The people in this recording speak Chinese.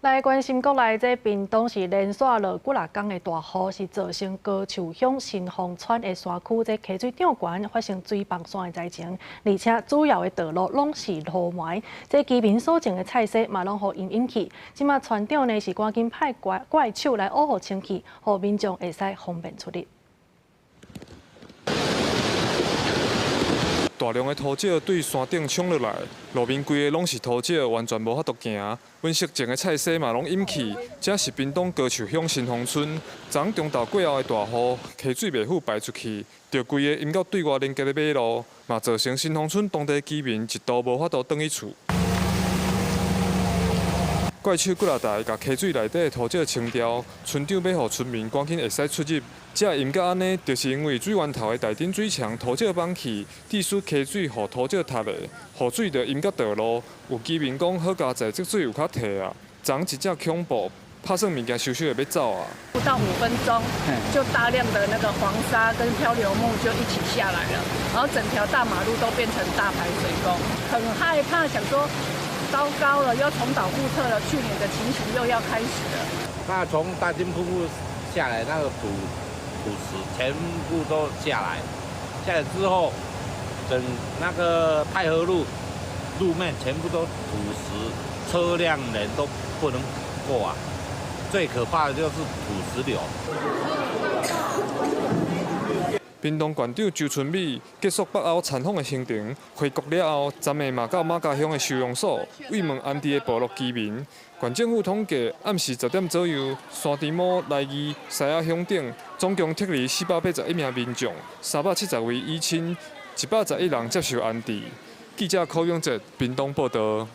来关心国内这屏东是连续落几啊天的大雨，是造成高树乡新丰村的山区这溪水涨悬，发生水崩山的灾情，而且主要的道路拢是路埋，这居民所种的菜色嘛拢互因引起。即马村长呢是赶紧派怪手来保护清气，互民众会使方便出入。 大量的土石对山顶冲落来，路面规个拢是土石，完全无法度行。阮熟种的菜色嘛拢淹去。这是屏东高树乡新丰村，昨中昼过后的大雨，溪水袂赴排出去，就规个淹到对外连接的马路，嘛造成新丰村当地居民一度无法度返去厝。 怪手骨力大，甲溪水内底的土石清掉，村长要互村民赶紧会使出入。这淹到安尼，就是因为水源头的大顶水墙土石放去，致使溪水互土石塌的，雨水就淹到道路。有居民讲，好佳在积水有较退啊。昨一只恐怖，拍算物件收拾就要走啊。不到5分钟，就大量的那个黄沙跟漂流木就一起下来了，然后整条大马路都变成大排水沟，很害怕，想说。 糟糕了，要重蹈覆辙了。去年的情形又要开始了。那从大金瀑布下来，那个土石全部都下来，下来之后，整那个太和路路面全部都土石，车辆人都不能过啊。最可怕的就是土石流。 屏东县长周春美结束北欧参访的行程，回国了后，昨下嘛到马家乡的收容所慰问安迪的部落居民。县政府统计，暗时10点左右，山猪毛、来义、西亚乡等总共撤离481名民众，370位医亲，111人接受安置。记者柯永哲，屏东报道。